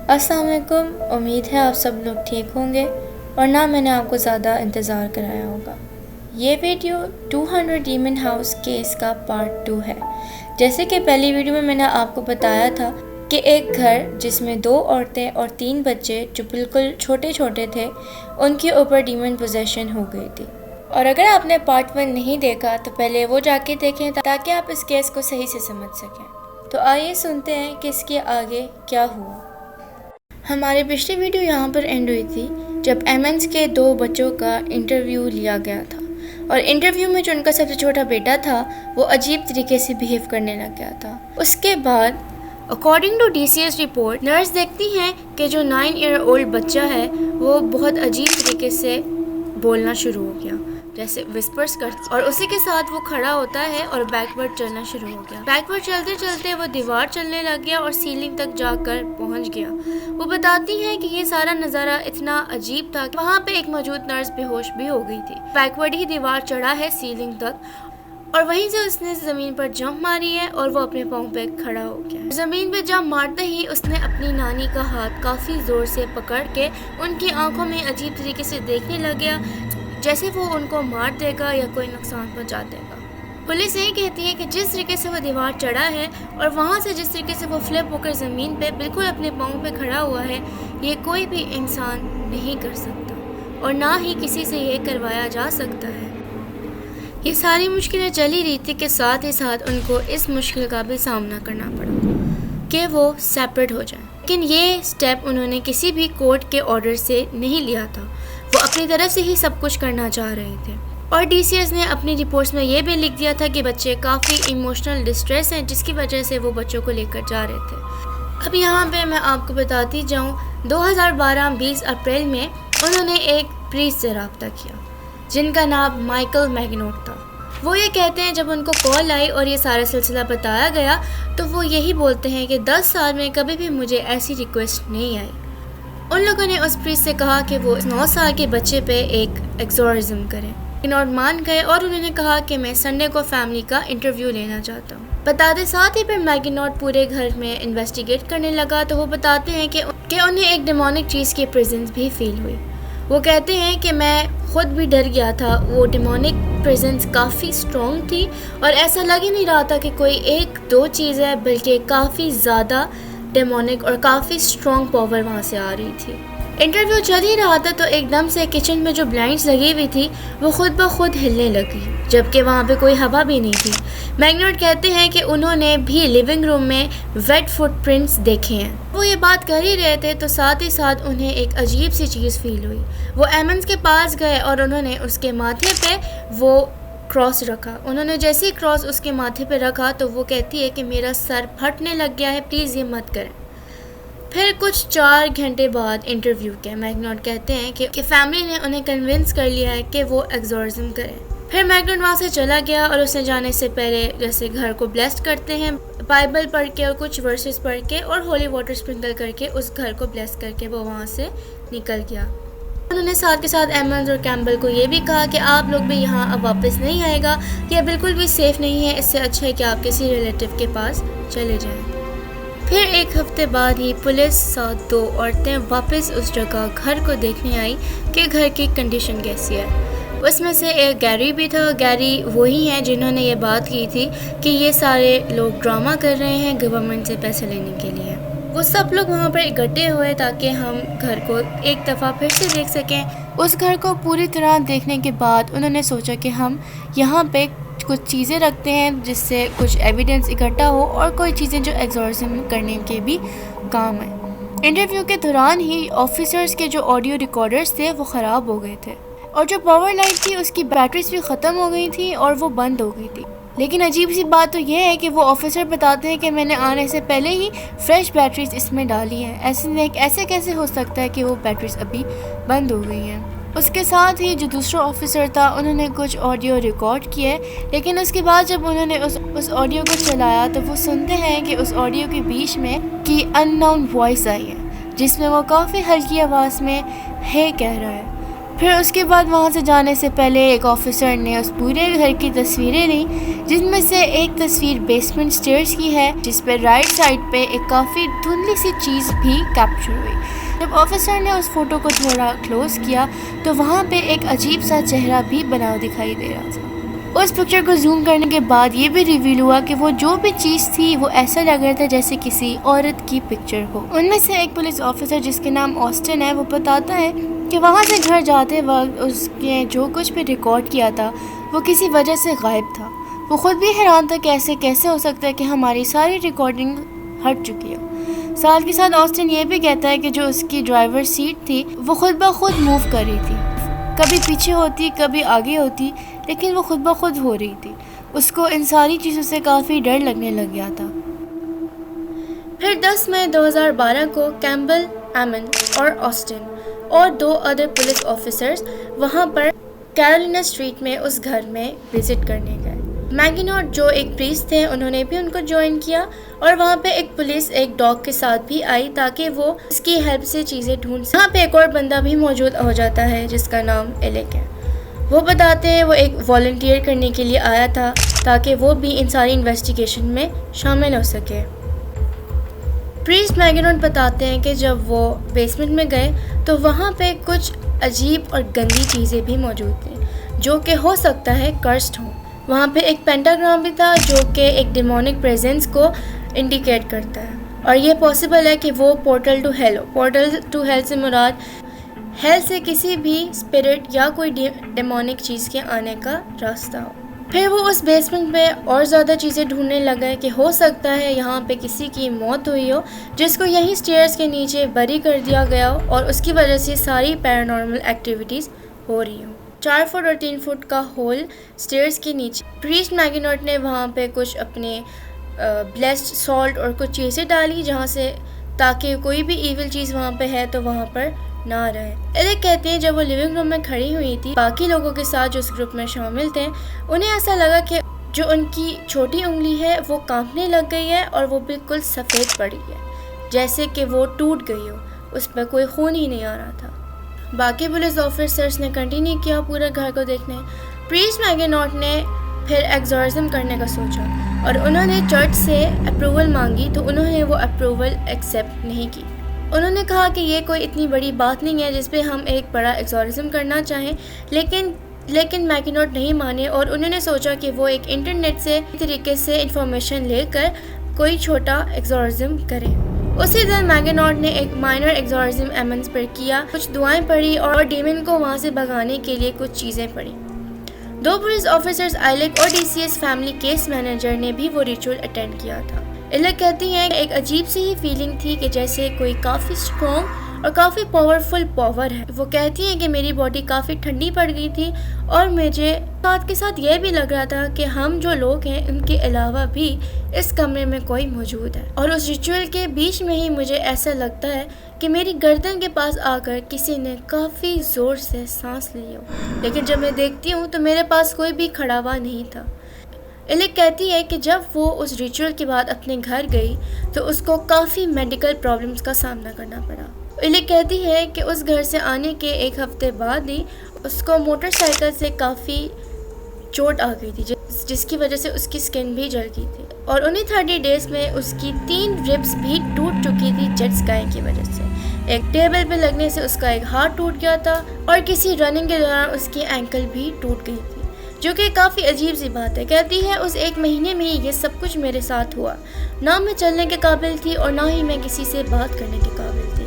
السلام علیکم، امید ہے آپ سب لوگ ٹھیک ہوں گے اور نہ میں نے آپ کو زیادہ انتظار کرایا ہوگا۔ یہ ویڈیو 200 ڈیمن ہاؤس کیس کا پارٹ 2 ہے۔ جیسے کہ پہلی ویڈیو میں میں نے آپ کو بتایا تھا کہ ایک گھر جس میں 2 عورتیں اور 3 بچے جو بالکل چھوٹے چھوٹے تھے، ان کے اوپر ڈیمن پوزیشن ہو گئی تھی۔ اور اگر آپ نے پارٹ 1 نہیں دیکھا تو پہلے وہ جا کے دیکھیں تاکہ آپ اس کیس کو صحیح سے سمجھ سکیں۔ تو آئیے سنتے ہیں کہ اس کے آگے کیا ہوا۔ ہماری پچھلی ویڈیو یہاں پر اینڈ ہوئی تھی جب ایمنز کے 2 بچوں کا انٹرویو لیا گیا تھا، اور انٹرویو میں جو ان کا سب سے چھوٹا بیٹا تھا وہ عجیب طریقے سے بیہیو کرنے لگ گیا تھا۔ اس کے بعد according to DCS report, nurse دیکھتی ہیں کہ جو 9 ایئر اولڈ بچہ ہے وہ بہت عجیب طریقے سے بولنا شروع ہو گیا، جیسے وسپرز کرتا، اور اسی کے ساتھ وہ کھڑا ہوتا ہے اور بیکورڈ چلنا شروع ہو گیا۔ بیکورڈ چلتے چلتے وہ دیوار چلنے لگ گیا اور سیلنگ تک جا کر پہنچ گیا۔ وہ بتاتی ہیں کہ یہ سارا نظارہ اتنا عجیب تھا کہ وہاں پہ ایک موجود نرس بے ہوش بھی ہو گئی تھی۔ بیکورڈ ہی دیوار چڑھا ہے سیلنگ تک، اور وہیں سے اس نے زمین پر جمپ ماری ہے اور وہ اپنے پاؤں پہ کھڑا ہو گیا۔ زمین پہ جمپ مارتے ہی اس نے اپنی نانی کا ہاتھ کافی زور سے پکڑ کے ان کی آنکھوں میں عجیب طریقے سے دیکھنے لگ گیا، جیسے وہ ان کو مار دے گا یا کوئی نقصان پہنچا دے گا۔ پولیس یہی کہتی ہے کہ جس طریقے سے وہ دیوار چڑھا ہے اور وہاں سے جس طریقے سے وہ فلپ ہو کر زمین پہ بالکل اپنے پاؤں پہ کھڑا ہوا ہے، یہ کوئی بھی انسان نہیں کر سکتا اور نہ ہی کسی سے یہ کروایا جا سکتا ہے۔ یہ ساری مشکلیں چل ہی رہی تھی کہ ساتھ ہی ساتھ ان کو اس مشکل کا بھی سامنا کرنا پڑا کہ وہ سیپریٹ ہو جائیں، لیکن یہ سٹیپ انہوں نے کسی بھی کورٹ کے آرڈر سے نہیں لیا تھا، وہ اپنی طرف سے ہی سب کچھ کرنا چاہ رہے تھے۔ اور DCS نے اپنی رپورٹس میں یہ بھی لکھ دیا تھا کہ بچے کافی ایموشنل ڈسٹریس ہیں، جس کی وجہ سے وہ بچوں کو لے کر جا رہے تھے۔ اب یہاں پہ میں آپ کو بتاتی جاؤں، 2012 20 اپریل میں انہوں نے ایک پریسٹ سے رابطہ کیا جن کا نام مائیکل میگنوٹ تھا۔ وہ یہ کہتے ہیں جب ان کو کال آئی اور یہ سارا سلسلہ بتایا گیا تو وہ یہی بولتے ہیں کہ 10 سال میں کبھی بھی مجھے ایسی ریکویسٹ نہیں آئی۔ ان لوگوں نے اس پریسٹ سے کہا کہ وہ 9 سال کے بچے پہ ایک ایکزورسم کریں، اور مان گئے، اور انہوں نے کہا کہ میں سنڈے کو فیملی کا انٹرویو لینا چاہتا ہوں۔ بتاتے ساتھ ہی پھر میگنوٹ پورے گھر میں انویسٹیگیٹ کرنے لگا تو وہ بتاتے ہیں کہ انہیں ایک ڈیمونک چیز کی پریزنس بھی فیل ہوئی۔ وہ کہتے ہیں کہ میں خود بھی ڈر گیا تھا، وہ ڈیمونک پریزنس کافی اسٹرانگ تھی اور ایسا لگ ہی نہیں رہا تھا کہ کوئی 1-2 چیز ہے، بلکہ کافی زیادہ ڈیمونک اور کافی اسٹرانگ پاور وہاں سے آ رہی تھی۔ انٹرویو چل ہی رہا تھا تو ایک دم سے کچن میں جو بلائنڈس لگی ہوئی تھی وہ خود بخود ہلنے لگی، جبکہ وہاں پہ کوئی ہوا بھی نہیں تھی۔ میگنوٹ کہتے ہیں کہ انہوں نے بھی لیونگ روم میں ویٹ فٹ پرنٹس دیکھے ہیں۔ وہ یہ بات کر ہی رہے تھے تو ساتھ ہی ساتھ انہیں ایک عجیب سی چیز فیل ہوئی۔ وہ ایمنز کے پاس گئے اور انہوں نے اس کے ماتھے پہ وہ کراس رکھا۔ انہوں نے جیسے ہی کراس اس کے ماتھے پہ رکھا تو وہ کہتی ہے کہ میرا سر پھٹنے لگ گیا ہے، پلیز یہ مت کریں۔ پھر کچھ 4 گھنٹے بعد انٹرویو کے میگنوٹ کہتے ہیں کہ فیملی نے انہیں کنونس کر لیا ہے کہ وہ ایکزورسم کریں۔ پھر میگنوٹ وہاں سے چلا گیا اور اس نے جانے سے پہلے جیسے گھر کو بلیسڈ کرتے ہیں، بائبل پڑھ کے اور کچھ ورسز پڑھ کے اور ہولی واٹر اسپرنکل کر کے اس گھر کو بلیس کر کے وہ وہاں سے نکل گیا۔ انہوں نے ساتھ کے ساتھ ایمنز اور کیمبل کو یہ بھی کہا کہ آپ لوگ بھی یہاں اب واپس نہیں آئے گا، یہ بالکل بھی سیف نہیں ہے، اس سے اچھا ہے کہ آپ کسی ریلیٹیو کے پاس چلے جائیں۔ پھر 1 ہفتے بعد ہی پولیس ساتھ 2 عورتیں واپس اس جگہ گھر کو دیکھنے آئی کہ گھر کی کنڈیشن کیسی ہے۔ اس میں سے ایک گیری بھی تھا۔ گیری وہی ہیں جنہوں نے یہ بات کی تھی کہ یہ سارے لوگ ڈرامہ کر رہے ہیں گورنمنٹ سے پیسے لینے کے لیے۔ وہ سب لوگ وہاں پر اکٹھے ہوئے تاکہ ہم گھر کو ایک دفعہ پھر سے دیکھ سکیں۔ اس گھر کو پوری طرح دیکھنے کے بعد انہوں نے سوچا کہ ہم یہاں پہ کچھ چیزیں رکھتے ہیں جس سے کچھ ایویڈنس اکٹھا ہو اور کوئی چیزیں جو ایکزورسم کرنے کے بھی کام ہیں۔ انٹرویو کے دوران ہی آفیسرز کے جو آڈیو ریکارڈرز تھے وہ خراب ہو گئے تھے، اور جو پاور لائٹ تھی اس کی بیٹریز بھی ختم ہو گئی تھی اور وہ بند ہو گئی تھی۔ لیکن عجیب سی بات تو یہ ہے کہ وہ آفیسر بتاتے ہیں کہ میں نے آنے سے پہلے ہی فریش بیٹریز اس میں ڈالی ہیں، ایسے کیسے ہو سکتا ہے کہ وہ بیٹریز ابھی بند ہو گئی ہیں۔ اس کے ساتھ ہی جو دوسرا آفیسر تھا انہوں نے کچھ آڈیو ریکارڈ کیے، لیکن اس کے بعد جب انہوں نے اس آڈیو کو چلایا تو وہ سنتے ہیں کہ اس آڈیو کے بیچ میں کی ان نون وائس آئی ہے، جس میں وہ کافی ہلکی آواز میں ہے کہہ رہا ہے۔ پھر اس کے بعد وہاں سے جانے سے پہلے ایک آفیسر نے اس پورے گھر کی تصویریں لیں، جن میں سے ایک تصویر بیسمنٹ سٹیئرز کی ہے، جس پہ رائٹ سائڈ پہ ایک کافی دھندلی سی چیز بھی کیپچر ہوئی۔ جب آفیسر نے اس فوٹو کو تھوڑا کلوز کیا تو وہاں پہ ایک عجیب سا چہرہ بھی بنا دکھائی دے رہا تھا۔ اس پکچر کو زوم کرنے کے بعد یہ بھی ریویل ہوا کہ وہ جو بھی چیز تھی وہ ایسا لگ رہا تھا جیسے کسی عورت کی پکچر ہو۔ ان میں سے ایک پولیس آفیسر جس کے نام آسٹن ہے، وہ بتاتا ہے کہ وہاں سے گھر جاتے وقت اس نے جو کچھ بھی ریکارڈ کیا تھا وہ کسی وجہ سے غائب تھا۔ وہ خود بھی حیران تھا کہ ایسے کیسے ہو سکتا ہے کہ ہماری ساری ریکارڈنگ ہٹ چکی ہو۔ ساتھ کے ساتھ آسٹن یہ بھی کہتا ہے کہ جو اس کی ڈرائیور سیٹ تھی وہ خود بخود موو کر رہی تھی، کبھی پیچھے ہوتی کبھی آگے ہوتی، لیکن وہ خود بخود ہو رہی تھی۔ اس کو ان ساری چیزوں سے کافی ڈر لگنے لگ گیا تھا۔ پھر 10 مئی 2012 کو کیمبل، ایمن اور آسٹن اور 2 ادر پولیس آفیسرز وہاں پر کیرولینا اسٹریٹ میں اس گھر میں وزٹ کرنے گئے۔ میگنوٹ جو ایک پریسٹ تھے انہوں نے بھی ان کو جوائن کیا، اور وہاں پہ ایک پولیس ایک ڈاگ کے ساتھ بھی آئی تاکہ وہ اس کی ہیلپ سے چیزیں ڈھونڈ سکے۔ وہاں پہ ایک اور بندہ بھی موجود ہو جاتا ہے جس کا نام ایلک ہے۔ وہ بتاتے ہیں وہ ایک والنٹیئر کرنے کے لیے آیا تھا تاکہ وہ بھی ان ساری انویسٹیگیشن میں شامل ہو سکے۔ پریسٹ میگنوٹ بتاتے ہیں کہ جب وہ بیسمنٹ میں گئے تو وہاں پہ کچھ عجیب اور گندی چیزیں بھی موجود تھیں جو کہ ہو سکتا ہے کرسڈ ہوں۔ وہاں پہ ایک پینٹاگرام بھی تھا جو کہ ایک ڈیمونک پریزنس کو انڈیکیٹ کرتا ہے، اور یہ پاسبل ہے کہ وہ پورٹل ٹو ہیل ہو۔ پورٹل ٹو ہیل سے مراد ہیل سے کسی بھی اسپرٹ یا کوئی ڈیمونک چیز کے آنے کا راستہ ہو۔ پھر وہ اس بیسمنٹ میں اور زیادہ چیزیں ڈھونڈنے لگا کہ ہو سکتا ہے یہاں پہ کسی کی موت ہوئی ہو جس کو یہیں سٹیئرز کے نیچے بری کر دیا گیا ہو، اور اس کی وجہ سے ساری پیرانارمل ایکٹیویٹیز ہو رہی ہوں۔ 4 فٹ اور 3 فٹ کا ہول سٹیئرز کے نیچے۔ پریسٹ میگنوٹ نے وہاں پہ کچھ اپنے بلیسڈ سالٹ اور کچھ چیزیں ڈالی جہاں سے تاکہ کوئی بھی ایول چیز وہاں پہ ہے تو وہاں پر نہ رہے۔ ایلک کہتے ہیں جب وہ لیونگ روم میں کھڑی ہوئی تھی باقی لوگوں کے ساتھ جو اس گروپ میں شامل تھے، انہیں ایسا لگا کہ جو ان کی چھوٹی انگلی ہے وہ کانپنے لگ گئی ہے اور وہ بالکل سفید پڑی ہے، جیسے کہ وہ ٹوٹ گئی ہو، اس پہ کوئی خون ہی نہیں آ رہا تھا۔ باقی پولیس آفیسرز نے کنٹینیو کیا پورے گھر کو دیکھنے۔ پریسٹ میگنوٹ نے پھر ایگزورسم کرنے کا سوچا اور انہوں نے چرچ سے اپروول مانگی تو انہوں نے وہ اپروول ایکسیپٹ نہیں کی۔ انہوں نے کہا کہ یہ کوئی اتنی بڑی بات نہیں ہے جس پہ ہم ایک بڑا ایگزورسم کرنا چاہیں، لیکن میگنوٹ نہیں مانے، اور انہوں نے سوچا کہ وہ ایک انٹرنیٹ سے طریقے سے انفارمیشن لے کر کوئی چھوٹا ایگزورسم کریں۔ اسی دن میگنوٹ نے ایک مائنر ایگزورسم ایمنز پر کیا، کچھ دعائیں پڑھی اور ڈیمن کو وہاں سے بھگانے کے لیے کچھ چیزیں پڑھی۔ 2 پولیس آفیسرز ایلک اور D C S family case manager نے بھی وہ ریچول اٹینڈ کیا تھا۔ ایلک کہتی ہیں ایک عجیب سی ہی فیلنگ تھی کہ جیسے کوئی کافی اسٹرانگ اور کافی پاورفل پاور ہے۔ وہ کہتی ہیں کہ میری باڈی کافی ٹھنڈی پڑ گئی تھی اور مجھے ساتھ کے ساتھ یہ بھی لگ رہا تھا کہ ہم جو لوگ ہیں ان کے علاوہ بھی اس کمرے میں کوئی موجود ہے، اور اس ریچول کے بیچ میں ہی مجھے ایسا لگتا ہے کہ میری گردن کے پاس آ کر کسی نے کافی زور سے سانس لی ہو، لیکن جب میں دیکھتی ہوں تو میرے پاس کوئی بھی کھڑا ہوا نہیں تھا۔ ایلک کہتی ہے کہ جب وہ اس ریچول کے بعد اپنے گھر گئی تو اس کو کافی میڈیکل پرابلمس کا سامنا کرنا پڑا۔ ایلک کہتی ہے کہ اس گھر سے آنے کے 1 ہفتے بعد ہی اس کو موٹر سائیکل سے کافی چوٹ آ گئی تھی جس کی وجہ سے اس کی سکن بھی جل گئی تھی، اور انہیں 30 ڈیز میں اس کی 3 ربس بھی ٹوٹ چکی تھی جیٹ اسکائی کی وجہ سے۔ ایک ٹیبل پہ لگنے سے اس کا ایک ہاتھ ٹوٹ گیا تھا، اور کسی رننگ کے دوران اس کی اینکل بھی ٹوٹ گئی تھی، جو کہ کافی عجیب سی بات ہے۔ کہتی ہے اس 1 مہینے میں ہی یہ سب کچھ میرے ساتھ ہوا، نہ میں چلنے کے قابل تھی اور نہ ہی میں کسی سے بات کرنے کے قابل تھی۔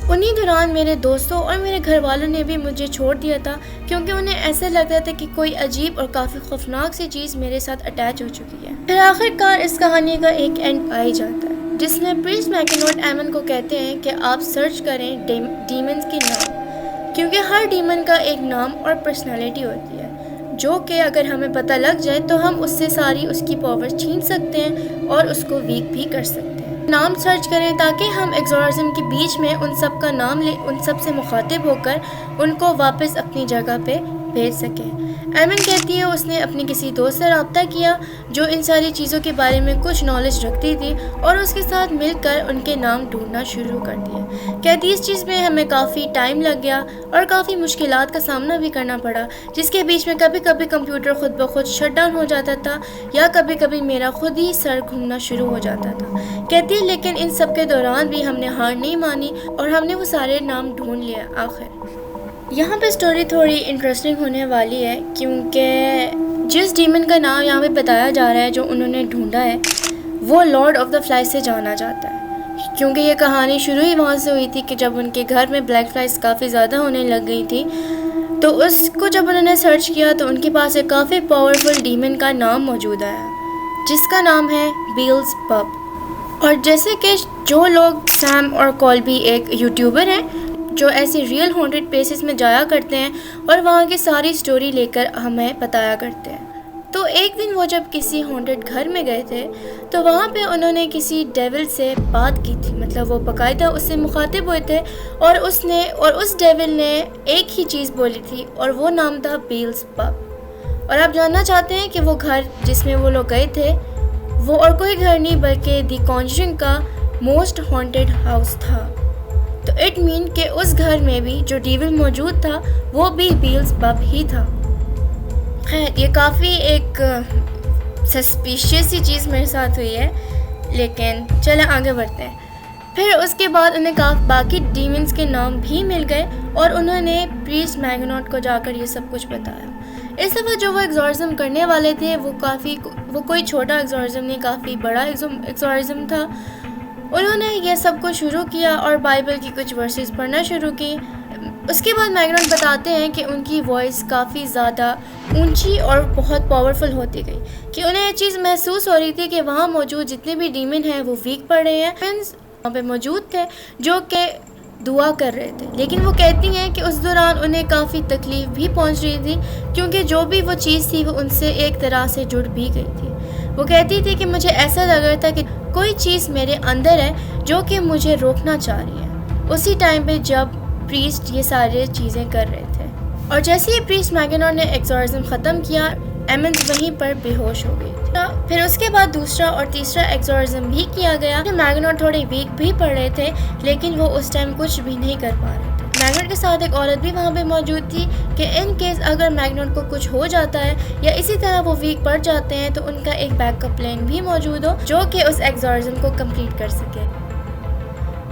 انہی دوران میرے دوستوں اور میرے گھر والوں نے بھی مجھے چھوڑ دیا تھا کیونکہ انہیں ایسا لگتا تھا کہ کوئی عجیب اور کافی خوفناک سی چیز میرے ساتھ اٹیچ ہو چکی ہے۔ پھر آخر کار اس کہانی کا ایک اینڈ آ ہی جاتا ہے جس میں پریسٹ میگنوٹ ایمن کو کہتے ہیں کہ آپ سرچ کریں ڈیمنز کے نام، کیونکہ ہر ڈیمن کا ایک نام اور پرسنالٹی ہوتی ہے جو کہ اگر ہمیں پتہ لگ جائے تو ہم اس سے ساری اس کی پاور چھین سکتے ہیں اور اس کو ویک بھی کر سکتے ہیں۔ نام سرچ کریں تاکہ ہم ایگزورسم کے بیچ میں ان سب کا نام لے، ان سب سے مخاطب ہو کر ان کو واپس اپنی جگہ پہ بھیج سکیں۔ ایمن کہتی ہے اس نے اپنے کسی دوست سے رابطہ کیا جو ان ساری چیزوں کے بارے میں کچھ نالج رکھتی تھی اور اس کے ساتھ مل کر ان کے نام ڈھونڈنا شروع کر دیا۔ کہتی اس چیز میں ہمیں کافی ٹائم لگ گیا اور کافی مشکلات کا سامنا بھی کرنا پڑا، جس کے بیچ میں کبھی کبھی کمپیوٹر خود بخود شٹ ڈاؤن ہو جاتا تھا یا کبھی کبھی میرا خود ہی سر گھومنا شروع ہو جاتا تھا۔ کہتی ہے لیکن ان سب کے دوران بھی ہم نے ہار نہیں مانی اور ہم نے وہ سارے نام ڈھونڈ لیا آخر۔ یہاں پہ سٹوری تھوڑی انٹرسٹنگ ہونے والی ہے کیونکہ جس ڈیمن کا نام یہاں پہ بتایا جا رہا ہے جو انہوں نے ڈھونڈا ہے وہ لارڈ آف دا فلائز سے جانا جاتا ہے، کیونکہ یہ کہانی شروع ہی وہاں سے ہوئی تھی کہ جب ان کے گھر میں بلیک فلائز کافی زیادہ ہونے لگ گئی تھی تو اس کو جب انہوں نے سرچ کیا تو ان کے پاس ایک کافی پاورفل ڈیمن کا نام موجود آیا جس کا نام ہے بیلز پب۔ اور جیسے کہ جو لوگ سیم اور کولبی ایک یوٹیوبر ہیں جو ایسی ریئل ہانٹڈ پلیسز میں جایا کرتے ہیں اور وہاں کی ساری سٹوری لے کر ہمیں بتایا کرتے ہیں، تو ایک دن وہ جب کسی ہانٹڈ گھر میں گئے تھے تو وہاں پہ انہوں نے کسی ڈیول سے بات کی تھی، مطلب وہ باقاعدہ اس سے مخاطب ہوئے تھے اور اس ڈیول نے ایک ہی چیز بولی تھی اور وہ نام تھا بیلز پب۔ اور آپ جاننا چاہتے ہیں کہ وہ گھر جس میں وہ لوگ گئے تھے وہ اور کوئی گھر نہیں بلکہ دی کانجرنگ کا موسٹ ہانٹڈ ہاؤس تھا، تو اٹ مین کہ اس گھر میں بھی جو ڈیول موجود تھا وہ بھی بیلز پب ہی تھا۔ خیر یہ کافی ایک سسپیشیس سی چیز میرے ساتھ ہوئی ہے، لیکن چلیں آگے بڑھتے ہیں۔ پھر اس کے بعد انہیں باقی ڈیمنز کے نام بھی مل گئے اور انہوں نے پریسٹ میگناٹ کو جا کر یہ سب کچھ بتایا۔ اس دفعہ جو وہ ایگزورسم کرنے والے تھے وہ کوئی چھوٹا ایگزورسم نہیں، کافی بڑا ایگزورسم تھا۔ انہوں نے یہ سب کچھ شروع کیا اور بائبل کی کچھ ورسز پڑھنا شروع کی۔ اس کے بعد میگناٹ بتاتے ہیں کہ ان کی وائس کافی زیادہ اونچی اور بہت پاورفل ہوتی گئی، کہ انہیں یہ چیز محسوس ہو رہی تھی کہ وہاں موجود جتنے بھی ڈیمن ہیں وہ ویک پڑ رہے ہیں۔ وہاں پہ موجود تھے جو کہ دعا کر رہے تھے، لیکن وہ کہتی ہیں کہ اس دوران انہیں کافی تکلیف بھی پہنچ رہی تھی کیونکہ جو بھی وہ چیز تھی وہ ان سے ایک طرح سے جڑ بھی گئی تھی۔ وہ کہتی تھی کہ مجھے ایسا لگ رہا تھا کہ کوئی چیز میرے اندر ہے جو کہ مجھے روکنا چاہ رہی ہے، اسی ٹائم پہ جب پریسٹ یہ سارے چیزیں کر رہے تھے۔ اور جیسے ہی پریسٹ میگناٹ نے ایگزورسم ختم کیا ایمنز وہیں پر بے ہوش ہو گئی تھی۔ پھر اس کے بعد دوسرا اور تیسرا ایگزورسم بھی کیا گیا۔ میگناٹ تھوڑے ویک بھی پڑ رہے تھے لیکن وہ اس ٹائم کچھ بھی نہیں کر پا رہے تھے۔ میگناٹ کے ساتھ ایک عورت بھی وہاں پہ موجود تھی کہ ان کیس اگر میگناٹ کو کچھ ہو جاتا ہے یا اسی طرح وہ ویک پڑ جاتے ہیں تو ان کا ایک بیک اپ پلان بھی موجود ہو جو کہ اس ایگزورسم کو کمپلیٹ کر سکے۔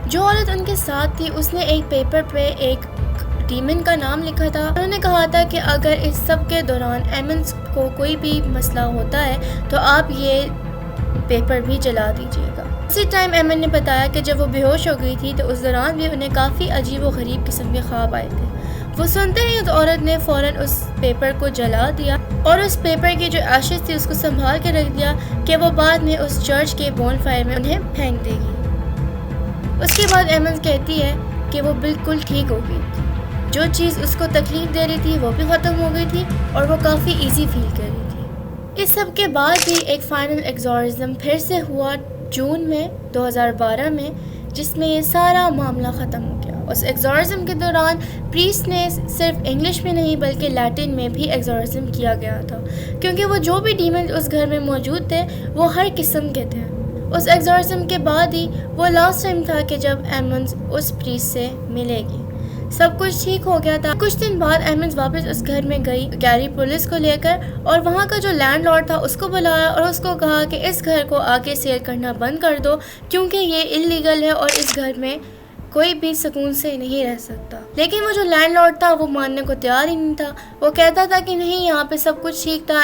جو عورت ان کے ساتھ تھی اس نے ایک پیپر پہ ایک ڈیمن کا نام لکھا تھا۔ انہوں نے کہا تھا کہ اگر اس سب کے دوران ایمنز کو کوئی بھی مسئلہ ہوتا ہے تو آپ یہ پیپر بھی جلا دیجیے گا۔ اسی ٹائم ایمن نے بتایا کہ جب وہ بے ہوش ہو گئی تھی تو اس دوران بھی انہیں کافی عجیب و غریب قسم کے خواب آئے تھے۔ وہ سنتے ہی اس عورت نے فوراً اس پیپر کو جلا دیا اور اس پیپر کی جو ایشز تھی اس کو سنبھال کے رکھ دیا کہ وہ بعد میں اس چرچ کے بون فائر میں انہیں پھینک دے گی۔ اس کے بعد ایمن کہتی ہے کہ وہ بالکل ٹھیک ہو گئی تھی، جو چیز اس کو تکلیف دے رہی تھی وہ بھی ختم ہو گئی تھی اور وہ کافی ایزی فیل کر رہی تھی۔ اس سب کے بعد بھی ایک فائنل ایگزورسم پھر سے ہوا جون میں 2012 میں، جس میں یہ سارا معاملہ ختم ہو گیا۔ اس ایگزورسم کے دوران پریسٹ نے صرف انگلش میں نہیں بلکہ لیٹن میں بھی ایگزورسم کیا گیا تھا، کیونکہ وہ جو بھی ڈیمن اس گھر میں موجود تھے وہ ہر قسم کے تھے۔ اس ایگزورسم کے بعد ہی وہ لاسٹ ٹائم تھا کہ جب ایمنز اس پریسٹ سے ملے گی۔ سب کچھ ٹھیک ہو گیا تھا۔ کچھ دن بعد ایمنز واپس اس گھر میں گئی گیری پولیس کو لے کر اور وہاں کا جو لینڈ لارڈ تھا اس کو بلایا اور اس کو کہا کہ اس گھر کو آگے سیل کرنا بند کر دو کیونکہ یہ انلیگل ہے اور اس گھر میں کوئی بھی سکون سے نہیں رہ سکتا۔ لیکن وہ جو لینڈ لارڈ تھا وہ ماننے کو تیار ہی نہیں تھا۔ وہ کہتا تھا کہ نہیں، یہاں پہ سب کچھ ٹھیک تھا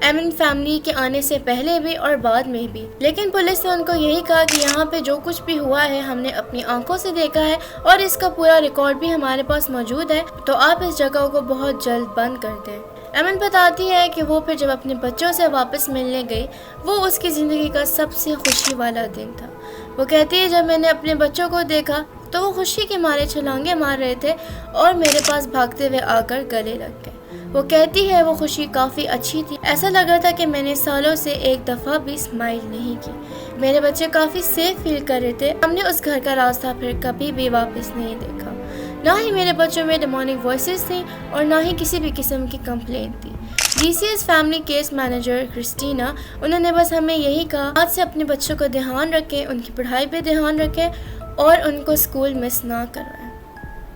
ایمن فیملی کے آنے سے پہلے بھی اور بعد میں بھی۔ لیکن پولیس نے ان کو یہی کہا کہ یہاں پہ جو کچھ بھی ہوا ہے ہم نے اپنی آنکھوں سے دیکھا ہے اور اس کا پورا ریکارڈ بھی ہمارے پاس موجود ہے، تو آپ اس جگہ کو بہت جلد بند کر دیں۔ ایمن بتاتی ہے کہ وہ پھر جب اپنے بچوں سے واپس ملنے گئی وہ اس کی زندگی کا سب سے خوشی والا دن تھا۔ وہ کہتی ہے جب میں نے اپنے بچوں کو دیکھا تو وہ خوشی کے مارے چھلانگے مار رہے تھے اور میرے پاس بھاگتے ہوئے آ کر گلے لگ گئے۔ وہ کہتی ہے وہ خوشی کافی اچھی تھی، ایسا لگ رہا تھا کہ میں نے سالوں سے ایک دفعہ بھی اسمائل نہیں کی۔ میرے بچے کافی سیف فیل کر رہے تھے۔ ہم نے اس گھر کا راستہ پھر کبھی بھی واپس نہیں دیکھا۔ نہ ہی میرے بچوں میں ڈیمونک وائسز تھیں اور نہ ہی کسی بھی قسم کی کمپلینٹ تھی۔ G C S family case manager Christina, انہوں نے بس ہمیں یہی کہا آج سے اپنے بچوں کا دھیان رکھیں، ان کی پڑھائی پہ دھیان رکھیں اور ان کو اسکول مس نہ کروائیں۔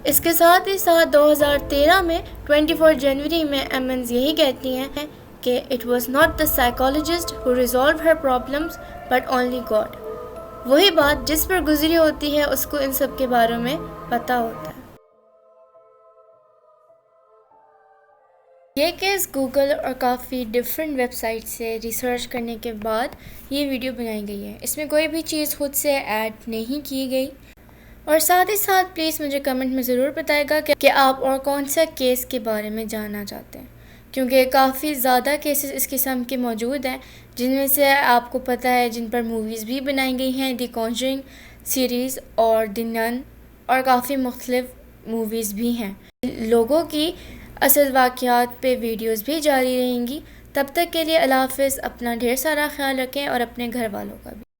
اس کے ساتھ ہی ساتھ 2013 میں 24 جنوری میں ایمنز یہی کہتی ہیں کہ it was not the psychologist who resolve her problems but only God. وہی بات جس پر گزری ہوتی ہے اس کو ان سب کے بارے میں پتہ ہوتا ہے۔ یہ کیس گوگل اور کافی ڈفرینٹ ویب سائٹ سے ریسرچ کرنے کے بعد یہ ویڈیو بنائی گئی ہے۔ اس میں کوئی بھی چیز خود سے ایڈ نہیں کی گئی۔ اور ساتھ ہی ساتھ پلیز مجھے کمنٹ میں ضرور بتائے گا کہ آپ اور کون سا کیس کے بارے میں جاننا چاہتے ہیں، کیونکہ کافی زیادہ کیسز اس قسم کے موجود ہیں جن میں سے آپ کو پتہ ہے جن پر موویز بھی بنائی گئی ہیں، دی کانجرنگ سیریز اور دی نن اور کافی مختلف موویز بھی ہیں۔ لوگوں کی اصل واقعات پہ ویڈیوز بھی جاری رہیں گی۔ تب تک کے لیے اللہ حافظ، اپنا ڈھیر سارا خیال رکھیں اور اپنے گھر والوں کا بھی۔